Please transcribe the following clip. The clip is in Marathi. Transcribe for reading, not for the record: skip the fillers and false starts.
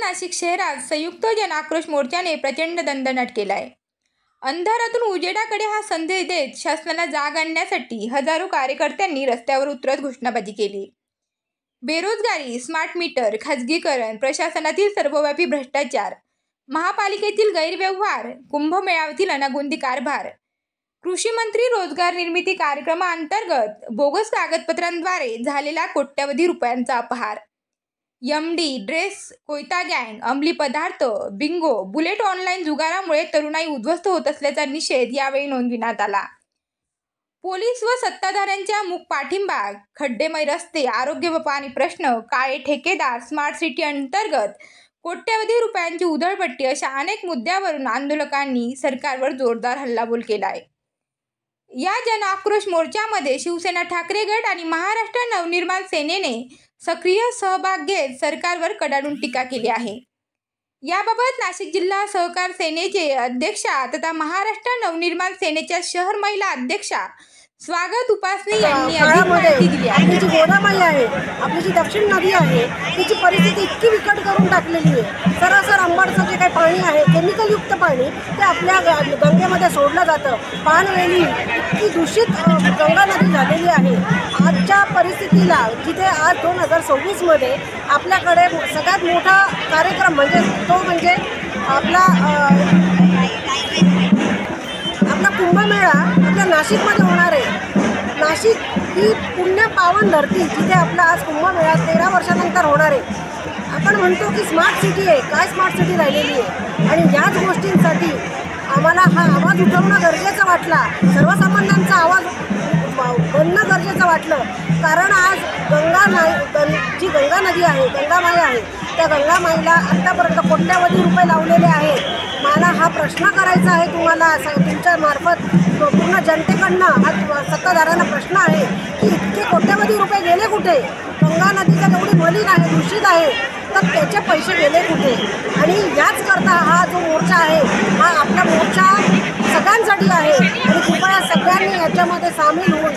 नाशिक शहरात संयुक्त जनआक्रोश मोर्चाने प्रचंड दणदणाट केलाय। अंधारातून उजेडाकडे हा संदेश देत शासनाला जाग आणण्यासाठी हजारो कार्यकर्त्यांनी रस्त्यावर उतरत घोषणाबाजी केली। बेरोजगारी, स्मार्ट मीटर, खाजगीकरण, प्रशासनातील सर्वव्यापी भ्रष्टाचार, महापालिकेतील गैरव्यवहार, कुंभमेळ्यातील अनागोंदी कारभार, कृषी मंत्री रोजगार निर्मिती कार्यक्रमाअंतर्गत बोगस कागदपत्रांद्वारे झालेला कोट्यवधी रुपयांचा अपहार, MD, ड्रेस, कोयता गँग, अंमली पदार्थ, बिंगो, बुलेट ऑनलाईन जुगारामुळे तरुणाई उद्ध्वस्त होत असल्याचा निषेध यावेळी नोंदविण्यात आला। पोलीस व सत्ताधाऱ्यांच्या मूक पाठिंबा, खड्डेमय रस्ते, आरोग्य व पाणी प्रश्न, काळे ठेकेदार, स्मार्ट सिटी अंतर्गत कोट्यवधी रुपयांची उधळपट्टी अशा अनेक मुद्द्यावरून आंदोलकांनी सरकारवर जोरदार हल्लाबोल केलाय। या जनआक्रोश मोर्चामध्ये शिवसेना ठाकरे गट आणि महाराष्ट्र नवनिर्माण सेनेने सक्रिय सहभाग घेत सरकारवर कडाडून टीका केली आहे। याबाबत नाशिक जिल्हा सहकार सेनेचे अध्यक्षा तथा महाराष्ट्र नवनिर्माण सेनेच्या शहर महिला अध्यक्षा स्वागत उपासने यांनी अधिक माहिती दिली आहे। आपली जी गोदामाई आहे, आपली जी दक्षिण नदी आहे, तिची परिस्थिती इतकी विकट करून टाकलेली आहे। सरासर अंबडचं जे काही पाणी आहे, केमिकल युक्त पाणी, ते आपल्या गंगेमध्ये सोडलं जातं। पाणवेली इतकी दूषित गंगा नदी झालेली आहे। आजच्या परिस्थितीला जिथे आज 2026 मध्ये आपल्याकडे सगळ्यात मोठा कार्यक्रम म्हणजे आपला कुंभमेळा आपल्या नाशिकमध्ये होणार आहे। नाशिक ही पुण्य पावन धरती, जिथे आपला आज कुंभमेळा 13 वर्षानंतर होणार आहे। आपण म्हणतो की स्मार्ट सिटी आहे, काय स्मार्ट सिटी राहिलेली आहे। आणि याच गोष्टींसाठी आम्हाला हा आवाज उठवणं गरजेचं वाटला, सर्वसामान्यांचा आवाज बनणं गरजेचं वाटलं। कारण आज जी गंगा नदी आहे, गंगामाई आहे, त्या गंगामाईला आत्तापर्यंत कोट्यवधी रुपये लावलेले आहेत। मला हा प्रश्न करायचा आहे तुम्हाला, तुमच्या मार्फत पूर्ण जनतेकडनं हा सत्ताधाऱ्यांना प्रश्न आहे की इतके कोट्यवधी रुपये गेले कुठे? गंगा नदी तर एवढी मलिन आहे, दूषित आहे, तर त्याचे पैसे गेले कुठे? आणि याच करता हा जो मोर्चा आहे, हा आपला मोर्चा सगळ्यांसाठी आहे। आणि कृपया सगळ्यांनी याच्यामध्ये सामील होऊन